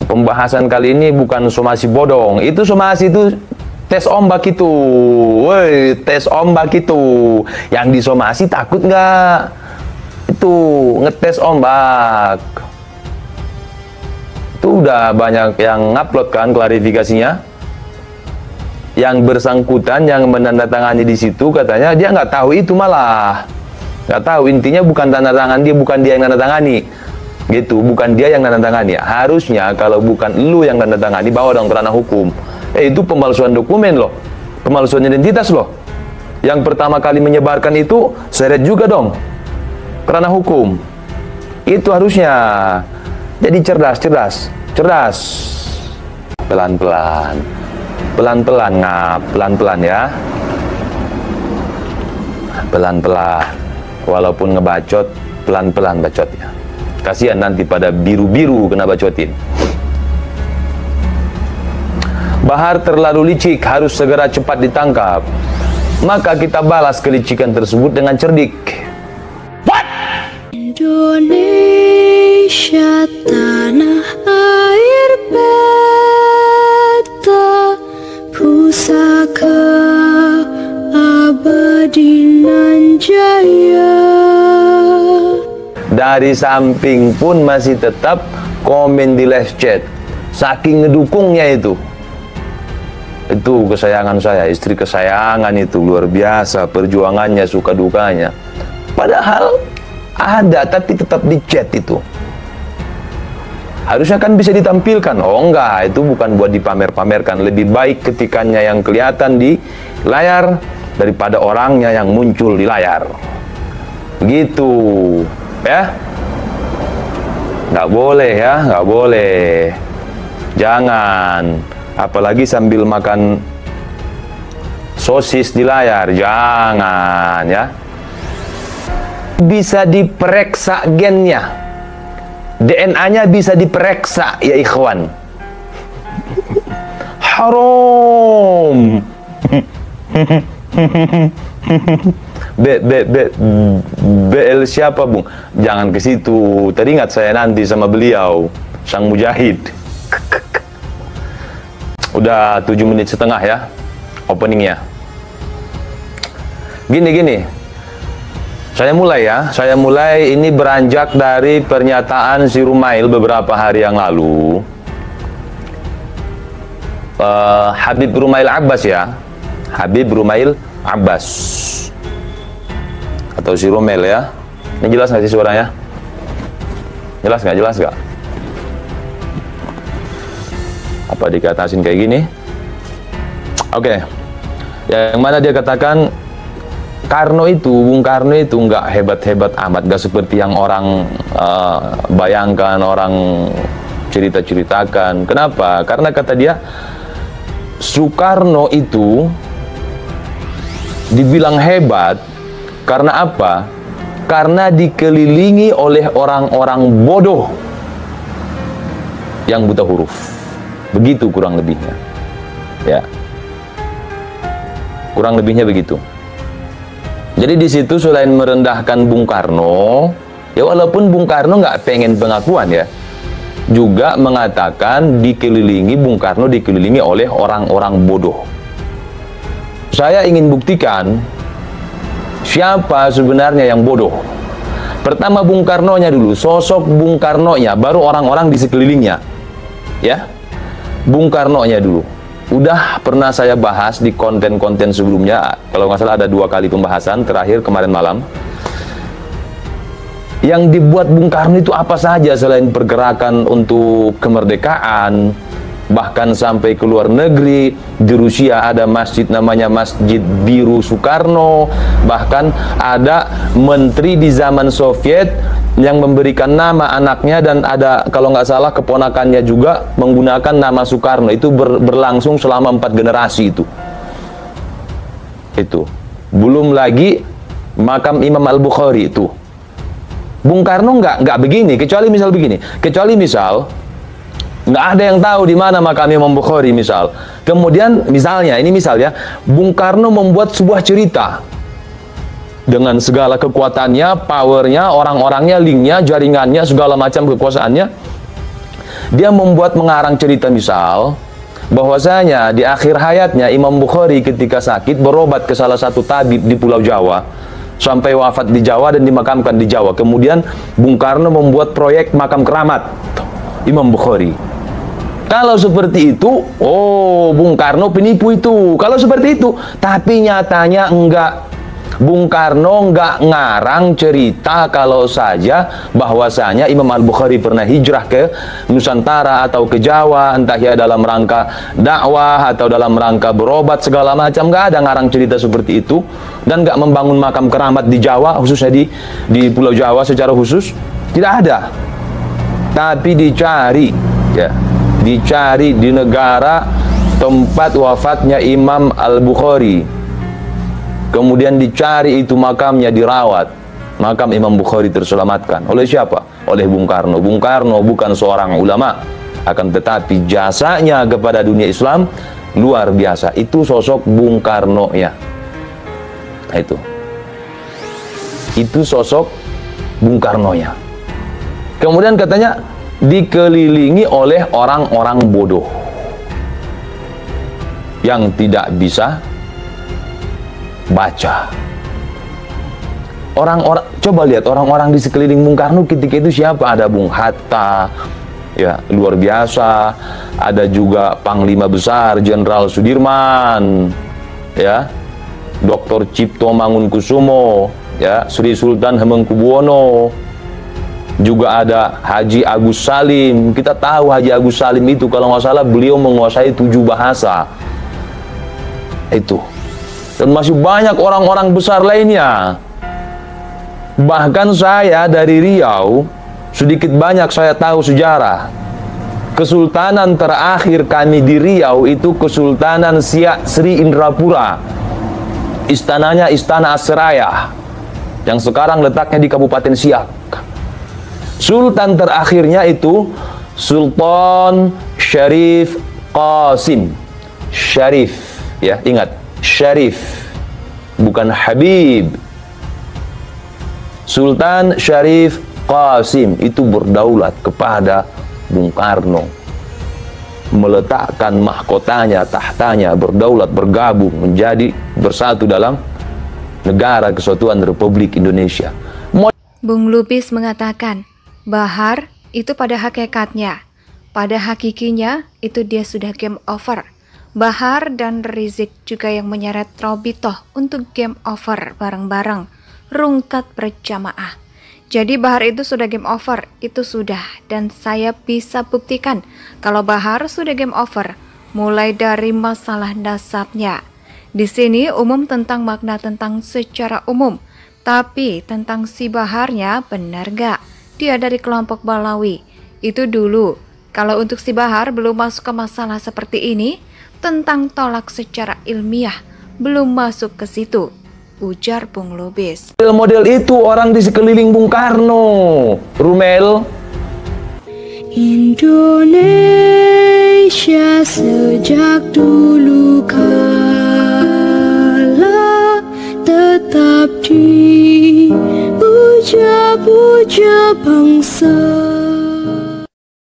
pembahasan kali ini bukan somasi bodong. Itu somasi itu tes ombak itu. Woi, tes ombak itu. Yang disomasi takut nggak? Itu ngetes ombak. Itu udah banyak yang ngupload kan klarifikasinya. Yang bersangkutan yang menandatangani di situ katanya dia nggak tahu itu, malah nggak tahu, intinya bukan tanda tangan dia, bukan dia yang nandatangani gitu, bukan dia yang nandatangani. Harusnya kalau bukan lu yang nandatangani, bawa dong ke ranah hukum. Itu pemalsuan dokumen loh, pemalsuan identitas loh. Yang pertama kali menyebarkan itu seret juga dong ke ranah hukum. Itu harusnya. Jadi cerdas, pelan-pelan, ngap, pelan-pelan ya, pelan-pelan. Walaupun ngebacot, pelan-pelan bacotnya. Kasihan nanti pada biru-biru kena bacotin. Bahar terlalu licik, harus segera cepat ditangkap. Maka kita balas kelicikan tersebut dengan cerdik. What? Indonesia tanah air beta, pusaka abadi nan jaya. Dari samping pun masih tetap komen di live chat. Saking ngedukungnya itu. Itu kesayangan saya, istri kesayangan itu, luar biasa perjuangannya, suka dukanya. Padahal ada, tapi tetap di chat itu. Harusnya kan bisa ditampilkan. Oh enggak, itu bukan buat dipamer-pamerkan. Lebih baik ketikannya yang kelihatan di layar daripada orangnya yang muncul di layar. Gitu ya. Nggak boleh ya, nggak boleh. Jangan. Apalagi sambil makan sosis di layar, jangan ya. Bisa diperiksa gennya, DNA-nya bisa diperiksa ya ikhwan. Haram. BL siapa bung? Jangan ke situ. Teringat saya nanti sama beliau, sang mujahid. Udah 7 menit setengah ya openingnya. Gini. Saya mulai ini beranjak dari pernyataan si Rumail beberapa hari yang lalu. Habib Rumail Abbas ya. Habib Rumail Abbas. Atau si Rumail ya. Ini jelas nggak sih suaranya? Jelas nggak? Apa dikatasin kayak gini? Oke. Yang mana dia katakan Bung Karno itu nggak hebat-hebat amat, nggak seperti yang orang bayangkan, orang cerita-ceritakan. Kenapa? Karena kata dia Soekarno itu dibilang hebat karena apa? Karena dikelilingi oleh orang-orang bodoh yang buta huruf. Begitu kurang lebihnya. Ya. Kurang lebihnya begitu. Jadi di situ selain merendahkan Bung Karno, ya walaupun Bung Karno nggak pengen pengakuan ya, juga mengatakan Bung Karno dikelilingi oleh orang-orang bodoh. Saya ingin buktikan siapa sebenarnya yang bodoh. Pertama Bung Karnonya dulu, sosok Bung Karnonya, baru orang-orang di sekelilingnya. Ya. Bung Karnonya dulu. Udah pernah saya bahas di konten-konten sebelumnya. Kalau nggak salah ada 2 kali pembahasan, terakhir kemarin malam. Yang dibuat Bung Karno itu apa saja selain pergerakan untuk kemerdekaan, bahkan sampai ke luar negeri. Di Rusia ada masjid namanya Masjid Biru Soekarno, bahkan ada menteri di zaman Soviet yang memberikan nama anaknya, dan ada kalau nggak salah keponakannya juga menggunakan nama Soekarno. Itu berlangsung selama 4 generasi itu. Belum lagi makam Imam Al-Bukhari itu. Bung Karno nggak begini, kecuali misal nggak ada yang tahu di mana makam Imam Bukhari misal. Kemudian misalnya, ini misal ya, Bung Karno membuat sebuah cerita dengan segala kekuatannya, powernya, orang-orangnya, linknya, jaringannya, segala macam kekuasaannya. Dia membuat mengarang cerita misal bahwasanya di akhir hayatnya Imam Bukhari ketika sakit berobat ke salah satu tabib di Pulau Jawa sampai wafat di Jawa dan dimakamkan di Jawa. Kemudian Bung Karno membuat proyek makam keramat Imam Bukhari. Kalau seperti itu, oh Bung Karno penipu itu. Kalau seperti itu, tapi nyatanya enggak. Bung Karno enggak ngarang cerita kalau saja bahwasanya Imam Al-Bukhari pernah hijrah ke Nusantara atau ke Jawa, entah ya dalam rangka dakwah atau dalam rangka berobat segala macam. Enggak ada ngarang cerita seperti itu, dan enggak membangun makam keramat di Jawa, khususnya di Pulau Jawa secara khusus, tidak ada. Tapi dicari, ya, dicari di negara tempat wafatnya Imam Al-Bukhari. Kemudian dicari itu makamnya, dirawat. Makam Imam Bukhari terselamatkan. Oleh siapa? Oleh Bung Karno. Bung Karno bukan seorang ulama, akan tetapi jasanya kepada dunia Islam luar biasa. Itu sosok Bung Karno ya. Nah, itu sosok Bung Karno ya. Kemudian katanya dikelilingi oleh orang-orang bodoh yang tidak bisa baca. Orang-orang, coba lihat orang-orang di sekeliling Bung Karno ketika itu siapa? Ada Bung Hatta, ya luar biasa. Ada juga Panglima Besar Jenderal Sudirman, ya, Dr. Cipto Mangunkusumo, ya, Sri Sultan Hamengkubuwono. Juga ada Haji Agus Salim. Kita tahu Haji Agus Salim itu kalau nggak salah beliau menguasai 7 bahasa. Itu. Dan masih banyak orang-orang besar lainnya. Bahkan saya dari Riau, sedikit banyak saya tahu sejarah. Kesultanan terakhir kami di Riau itu Kesultanan Siak Sri Indrapura. Istananya Istana Aseraya, yang sekarang letaknya di Kabupaten Siak. Sultan terakhirnya itu Sultan Syarif Qasim. Syarif, ya, ingat, Syarif, bukan Habib. Sultan Syarif Qasim itu berdaulat kepada Bung Karno, meletakkan mahkotanya, tahtanya, berdaulat, bergabung, menjadi bersatu dalam Negara Kesatuan Republik Indonesia. Bung Lubis mengatakan, Bahar itu pada hakikatnya, pada hakikinya itu dia sudah game over. Bahar dan Rizik juga yang menyeret Robitoh untuk game over bareng-bareng, rungkat berjamaah. Jadi Bahar itu sudah game over, itu sudah, dan saya bisa buktikan kalau Bahar sudah game over, mulai dari masalah nasabnya. Di sini umum tentang makna tentang secara umum, tapi tentang si Baharnya benar gak? Dia dari kelompok Balawi. Itu dulu. Kalau untuk si Bahar belum masuk ke masalah seperti ini, tentang tolak secara ilmiah, belum masuk ke situ, ujar Bung Lubis. Model itu orang di sekeliling Bung Karno. Rumel. Indonesia sejak dulu kala tetap dipuja-puja bangsa.